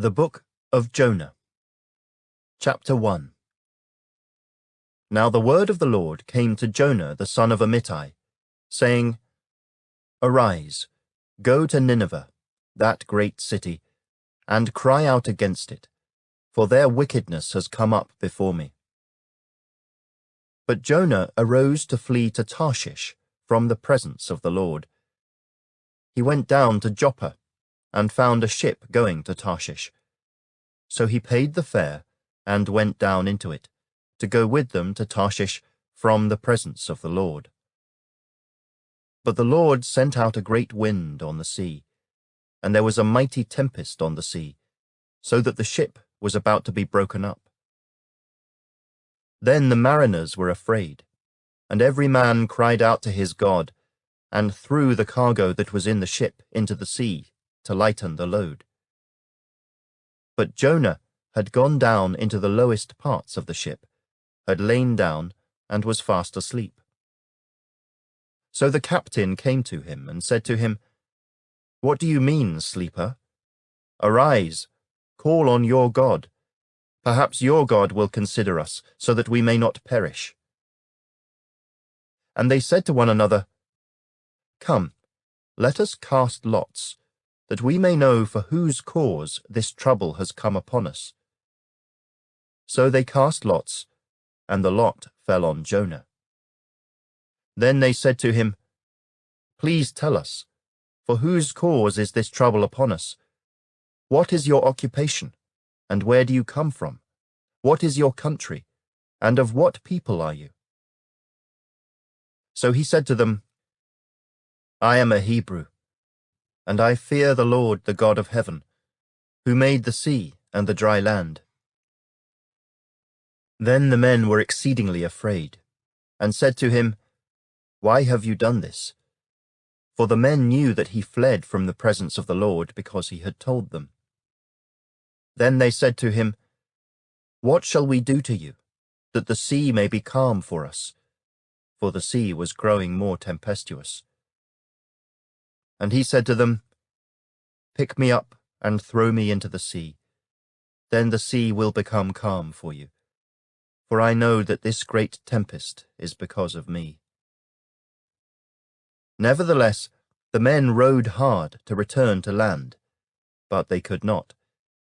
The Book of Jonah, Chapter 1. Now the word of the Lord came to Jonah the son of Amittai, saying, Arise, go to Nineveh, that great city, and cry out against it, for their wickedness has come up before me. But Jonah arose to flee to Tarshish from the presence of the Lord. He went down to Joppa, and found a ship going to Tarshish. So he paid the fare, and went down into it, to go with them to Tarshish from the presence of the Lord. But the Lord sent out a great wind on the sea, and there was a mighty tempest on the sea, so that the ship was about to be broken up. Then the mariners were afraid, and every man cried out to his God, and threw the cargo that was in the ship into the sea, to lighten the load. But Jonah had gone down into the lowest parts of the ship, had lain down, and was fast asleep. So the captain came to him and said to him, What do you mean, sleeper? Arise, call on your God. Perhaps your God will consider us, so that we may not perish. And they said to one another, Come, let us cast lots, that we may know for whose cause this trouble has come upon us. So they cast lots, and the lot fell on Jonah. Then they said to him, Please tell us, for whose cause is this trouble upon us? What is your occupation, and where do you come from? What is your country, and of what people are you? So he said to them, I am a Hebrew, and I fear the Lord, the God of heaven, who made the sea and the dry land. Then the men were exceedingly afraid, and said to him, Why have you done this? For the men knew that he fled from the presence of the Lord because he had told them. Then they said to him, What shall we do to you, that the sea may be calm for us? For the sea was growing more tempestuous. And he said to them, Pick me up and throw me into the sea. Then the sea will become calm for you. For I know that this great tempest is because of me. Nevertheless, the men rowed hard to return to land, but they could not,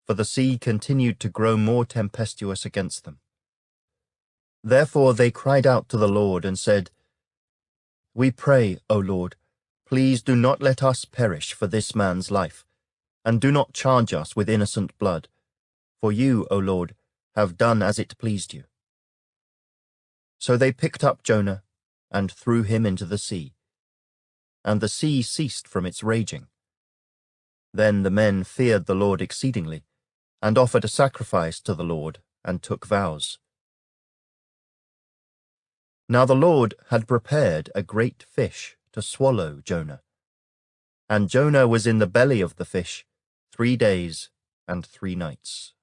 for the sea continued to grow more tempestuous against them. Therefore they cried out to the Lord and said, We pray, O Lord, please do not let us perish for this man's life, and do not charge us with innocent blood, for you, O Lord, have done as it pleased you. So they picked up Jonah and threw him into the sea, and the sea ceased from its raging. Then the men feared the Lord exceedingly, and offered a sacrifice to the Lord, and took vows. Now the Lord had prepared a great fish to swallow Jonah. And Jonah was in the belly of the fish 3 days and 3 nights.